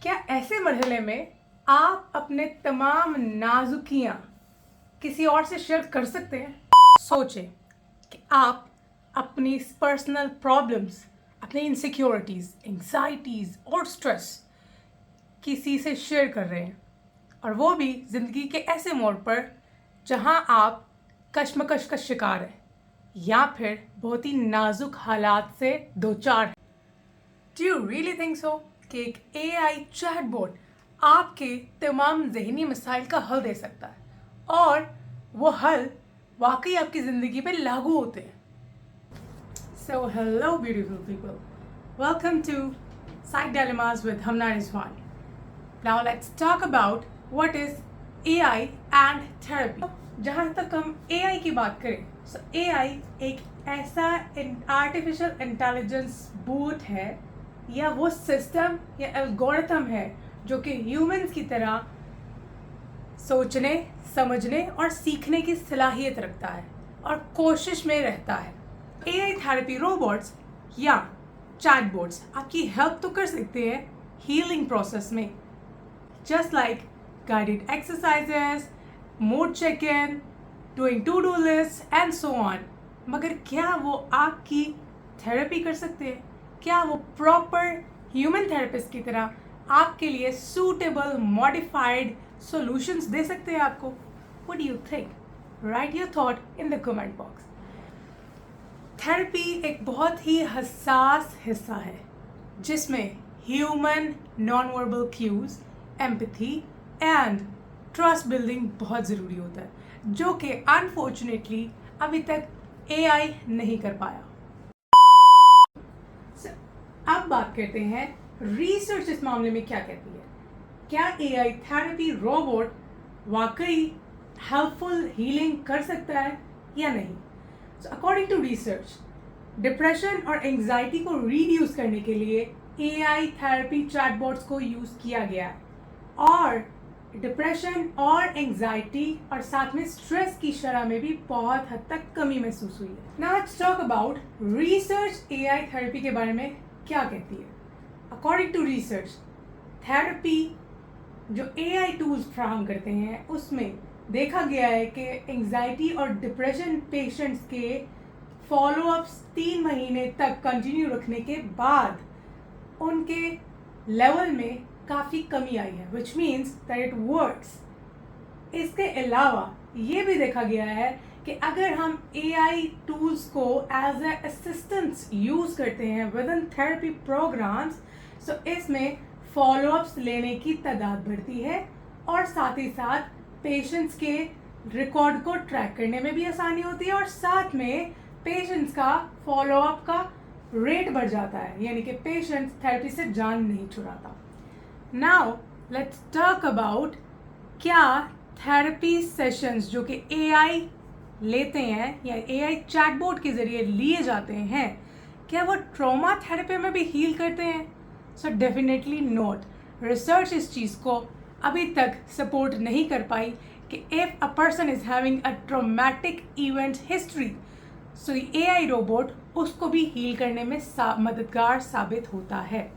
क्या ऐसे मरहले में आप अपने तमाम नाजुकियां किसी और से शेयर कर सकते हैं? सोचें कि आप अपनी पर्सनल प्रॉब्लम्स, अपनी इनसिक्योरिटीज़, एंग्जाइटीज़ और स्ट्रेस किसी से शेयर कर रहे हैं, और वो भी ज़िंदगी के ऐसे मोड़ पर जहां आप कश्मकश का शिकार हैं या फिर बहुत ही नाजुक हालात से दो चार हैं। Do you really think so कि एक AI चैटबॉट आपके तमाम जहनी मसाइल का हल दे सकता है और वो हल वाकई आपकी ज़िंदगी पे लागू होते हैं? So hello beautiful people, welcome to Psych Dilemmas with Hamna Rizwan. Now let's talk about what is AI and therapy. जहाँ तक हम AI की बात करें, so AI एक ऐसा आर्टिफिशियल इंटेलिजेंस बूट है या वो सिस्टम या एल्गोरिथम है जो कि ह्यूमंस की तरह सोचने, समझने और सीखने की सलाहियत रखता है और कोशिश में रहता है। AI थेरेपी रोबोट्स या चैटबॉट्स आपकी हेल्प तो कर सकते हैं हीलिंग प्रोसेस में, just like guided exercises, mood check in, doing to do list and so on. मगर क्या वो आपकी थेरेपी कर सकते हैं? क्या वो प्रॉपर ह्यूमन थेरेपिस्ट की तरह आपके लिए सूटेबल मॉडिफाइड सॉल्यूशंस दे सकते हैं आपको? What do you think? Write your thought in the comment box. Therapy एक बहुत ही हसास हिस्सा है जिसमें human non verbal cues, empathy and trust building बहुत ज़रूरी होता है, जो कि अनफॉर्चुनेटली अभी तक AI नहीं कर पाया। अब बात करते हैं रिसर्च इस मामले में क्या कहती है। क्या AI थेरेपी रोबोट वाकई हेल्पफुल हीलिंग कर सकता है या नहीं? So according to research, depression और एंग्जाइटी को रिड्यूस करने के लिए AI थेरेपी चैटबॉट्स को यूज़ किया गया है और डिप्रेशन और एंग्जाइटी और साथ में स्ट्रेस की शरह में भी बहुत हद तक कमी महसूस हुई है। Now let's talk about research AI therapy के बारे में क्या कहती है। अकॉर्डिंग टू रिसर्च, थेरेपी जो AI टूल्स फ्राहम करते हैं उसमें देखा गया है कि एंग्जाइटी और डिप्रेशन पेशेंट्स के फॉलोअप्स 3 महीने तक कंटिन्यू रखने के बाद उनके लेवल में काफ़ी कमी आई है, which means that it works. इसके अलावा ये भी देखा गया है कि अगर हम AI टूल्स को एज ए असिस्टेंट्स यूज़ करते हैं विद इन थेरेपी प्रोग्राम्स, सो इसमें फॉलोअप्स लेने की तादाद बढ़ती है और साथ ही साथ पेशेंट्स के रिकॉर्ड को ट्रैक करने में भी आसानी होती है और साथ में पेशेंट्स का फॉलोअप का रेट बढ़ जाता है, यानी कि पेशेंट्स थेरेपी से जान नहीं छुड़ाता। नाउ लेट्स टॉक अबाउट क्या थेरेपी सेशंस जो कि AI लेते हैं या AI चैटबॉट के ज़रिए लिए जाते हैं, क्या वो ट्रॉमा थेरेपी में भी हील करते हैं? So definitely not. रिसर्च इस चीज़ को अभी तक सपोर्ट नहीं कर पाई कि if a person is having a traumatic event history, so AI robot उसको भी हील करने में मददगार साबित होता है।